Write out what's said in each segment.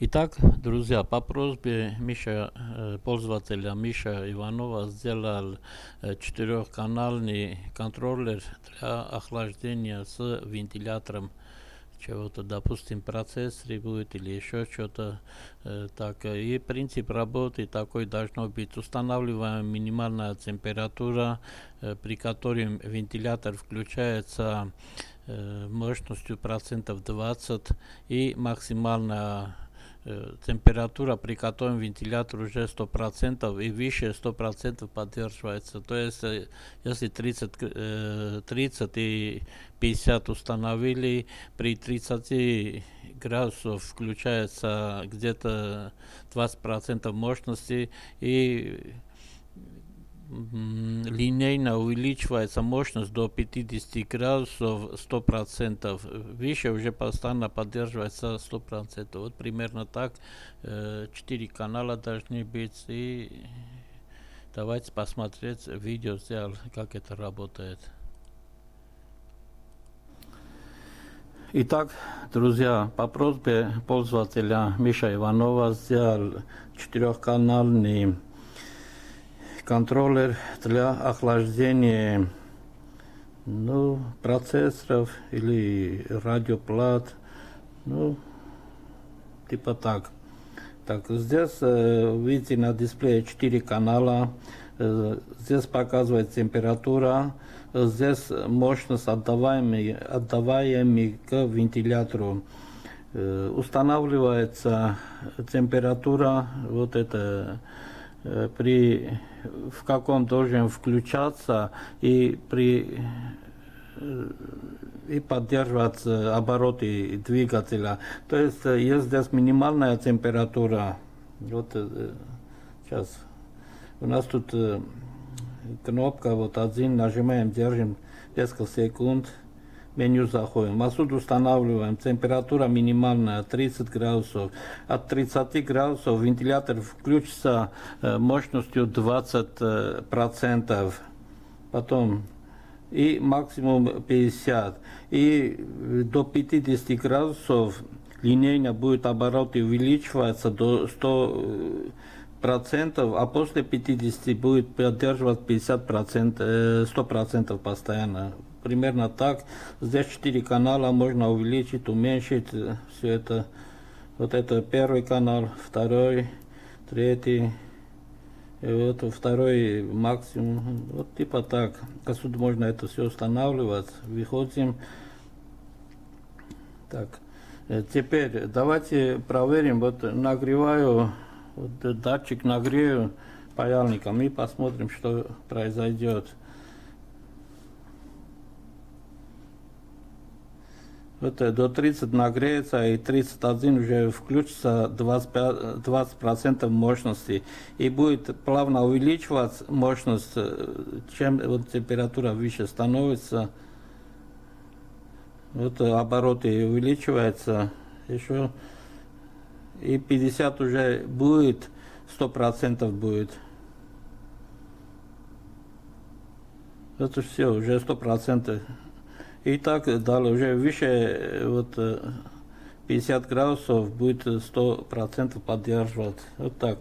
Итак, друзья, по просьбе пользователя Миша Иванова сделал четырехканальный контроллер для охлаждения с вентилятором чего-то, допустим, процессор будет или еще что-то. Так, и принцип работы такой должно быть. Устанавливаем минимальная температура, при которой вентилятор включается мощностью процентов 20 и максимальная температура, при которой вентилятор уже 100% и выше 100% поддерживается. То есть, если 30 и 50 установили, при 30 градусов включается где-то 20% мощности и линейно увеличивается мощность до 50 градусов 100%. Выше уже постоянно поддерживается 100%. Вот примерно так 4 канала должны быть. И давайте посмотреть видео, как это работает. Итак, друзья, по просьбе пользователя Миша Иванова сделал четырехканальный контроллер для охлаждения процессоров или радиоплат, типа так. Так, здесь видите на дисплее 4 канала, здесь показывает температура, здесь мощность отдаваемый к вентилятору. Устанавливается температура, вот это в каком должен включаться и поддерживаться обороты двигателя. То есть есть здесь минимальная температура. Вот сейчас у нас тут кнопка, вот один нажимаем, держим несколько секунд, меню заходим. Отсюда устанавливаем температура минимальная 30 градусов. От 30 градусов вентилятор включится мощностью 20%. Потом и максимум 50. И до 50 градусов линейно будет обороты увеличиваться до 100%, а после 50 будет поддерживать 100% постоянно. Примерно так. Здесь 4 канала, можно увеличить, уменьшить все это. Вот это первый канал, второй, третий, и вот второй максимум. Вот типа так. Отсюда можно это все устанавливать. Выходим. Так. Теперь давайте проверим. Вот нагреваю, вот датчик нагрею паяльником и посмотрим, что произойдет. Вот до 30 нагреется и 31 уже включится 20% мощности. И будет плавно увеличиваться мощность, чем вот температура выше становится. Вот обороты увеличиваются еще. И 50 уже будет, 100% будет. Это все, уже 100%. И так далее, уже выше вот 50 градусов будет 100% поддерживать. Вот так.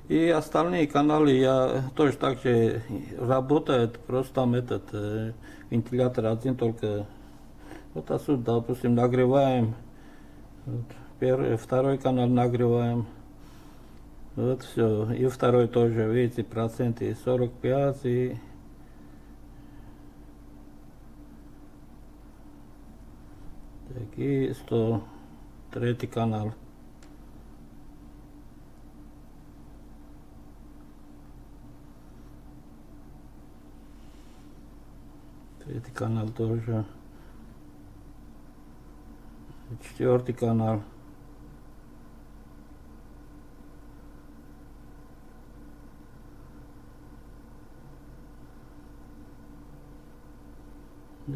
И остальные каналы я тоже так же работают, просто там этот вентилятор один только. Вот отсюда, допустим, нагреваем. Вот, второй канал нагреваем. Вот все. И второй тоже, видите, проценты 45 и так, и 103 канал. Третий канал тоже. Четвертый канал.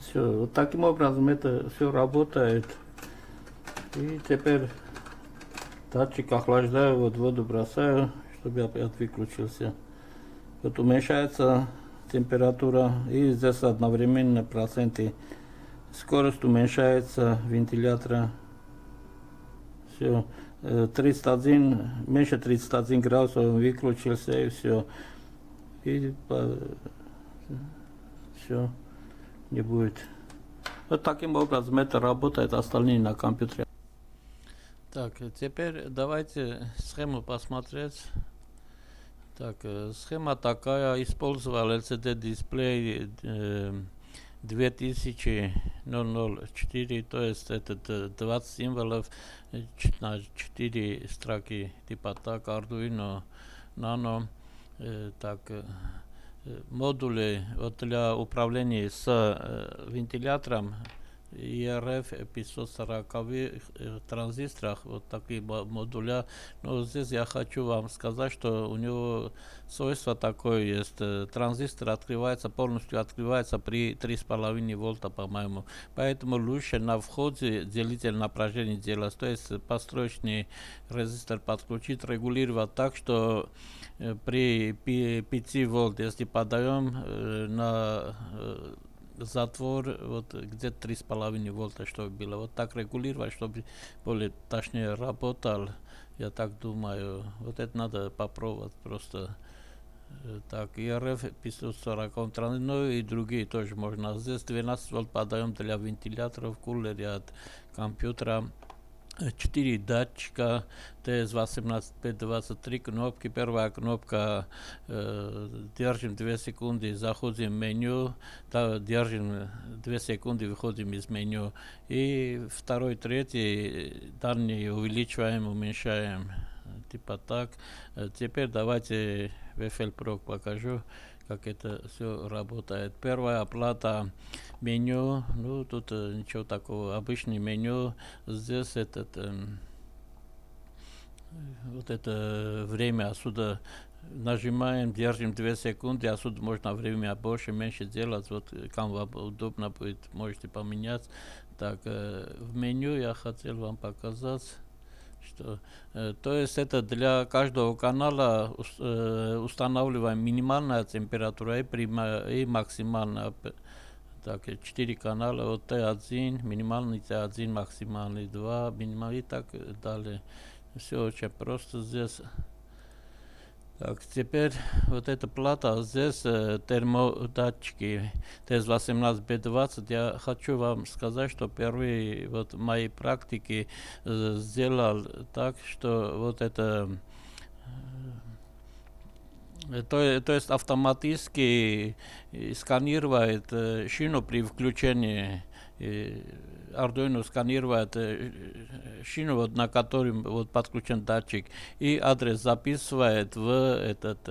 Все, вот таким образом это все работает. И теперь датчик охлаждаю, вот воду бросаю, чтобы опять выключился. Вот уменьшается температура и здесь одновременно проценты. Скорость уменьшается вентилятора. все. 31, меньше 31 градусов он выключился и все. И все, не будет. Вот таким образом это работает, остальные на компьютере. Так, теперь давайте схему посмотреть. Так, схема такая, использовал LCD дисплей 2004, то есть это 20 символов на 4 строки, типа так, Arduino Nano, так, модули вот для управления с вентилятором ERF 540 транзисторах, вот такие модуля. Но здесь я хочу вам сказать, что у него свойство такое есть. Транзистор открывается, полностью открывается при 3,5 вольта, по-моему. Поэтому лучше на входе делитель напряжения делать. То есть построечный резистор подключить, регулировать так, что при 5 вольт, если подаем на затвор вот где-то 3,5 вольта, чтобы было. Вот так регулировать, чтобы более точнее работал. Я так думаю. Вот это надо попробовать просто. Так, ERF 540, ну и другие тоже можно. Здесь 12 вольт подаем для вентиляторов, кулера от компьютера. 4 датчика, TS18P23 кнопки. Первая кнопка, держим 2 секунды, заходим в меню, держим 2 секунды, выходим из меню. И второй, третий данные увеличиваем, уменьшаем. Типа так. Теперь давайте VFL Pro покажу, как это все работает. Первая оплата меню, ну тут ничего такого, обычное меню. Здесь вот это время отсюда нажимаем, держим 2 секунды, отсюда можно время больше, меньше делать. Вот как вам удобно будет, можете поменять. Так, в меню я хотел вам показать. Что, то есть это для каждого канала устанавливаем минимальная температура и максимальная. Так, 4 канала, вот T1, минимальный T1, максимальный 2, минимальный и так далее. Все очень просто здесь. Так, теперь вот эта плата, здесь термодатчики TS18B20. Я хочу вам сказать, что первые вот мои практики сделал так, что вот это то есть автоматически сканирует шину при включении. Arduino сканирует шину, вот, на котором вот, подключен датчик, и адрес записывает в этот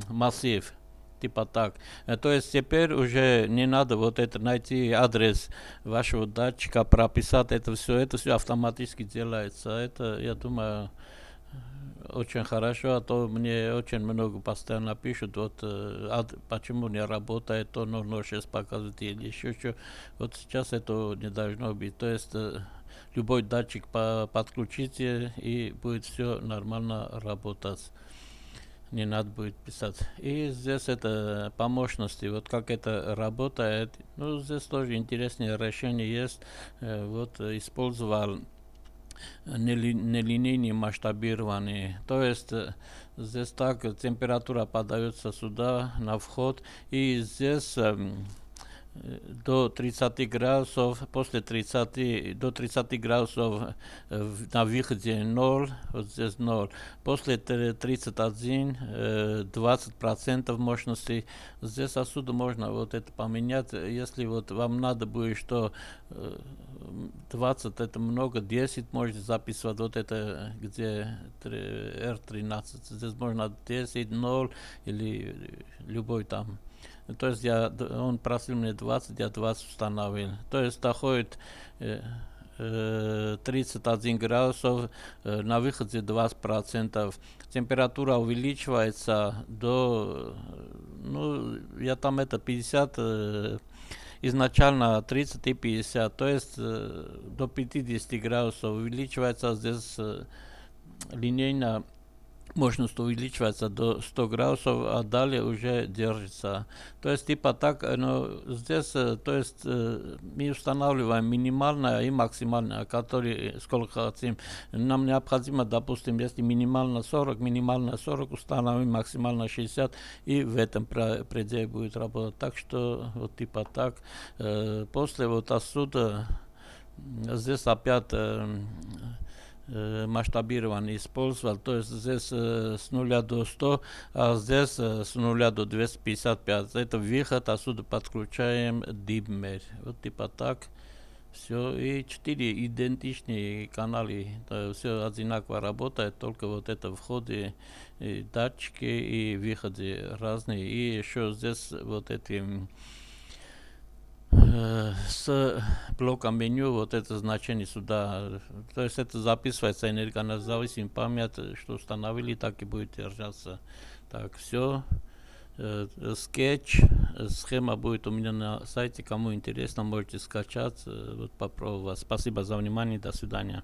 массив. Типа так. То есть теперь уже не надо вот это найти адрес вашего датчика, прописать это все автоматически делается. Это, я думаю, очень хорошо, а то мне очень много постоянно пишут, вот почему не работает то 006 показывает или еще что. Вот сейчас это не должно быть. То есть любой датчик подключите и будет все нормально работать. Не надо будет писать. И здесь это по мощности, вот как это работает. Ну, здесь тоже интересное решение есть. Вот использовал нелинейное масштабирование. То есть здесь так температура подается сюда на вход, и здесь до 30 градусов, после 30 до 30 градусов на выходе 0, вот здесь 0. После 31, 20% мощности. Здесь отсюда можно вот это поменять. Если вот вам надо будет, что 20 это много, 10 можете записывать, вот это где R13. Здесь можно 10, 0 или любой там. То есть он просил мне 20, я 20 установил. То есть доходит 31 градусов, на выходе 20%. Температура увеличивается до, ну, я там это 50, изначально 30 и 50, то есть до 50 градусов увеличивается здесь линейно мощность увеличивается до 100 градусов, а далее уже держится. То есть типа так, но здесь, то есть мы устанавливаем минимальное и максимальное, которые сколько хотим. Нам необходимо, допустим, если минимально 40, минимально 40 установим, максимально 60, и в этом пределе будет работать. Так что вот типа так. После вот отсюда здесь опять масштабирован использовал, то есть здесь с 0 до 100, а здесь с 0 до 255. Это выход, отсюда подключаем диммер. Вот типа так. Все, и 4 идентичные каналы, все одинаково работает, только вот это входы, и датчики и выходы разные. И еще здесь вот эти с блоком меню вот это значение сюда, то есть это записывается энергонезависимая память, что установили, так и будет держаться. Так, все. Скетч, схема будет у меня на сайте, кому интересно, можете скачать, вот попробовать. Спасибо за внимание, до свидания.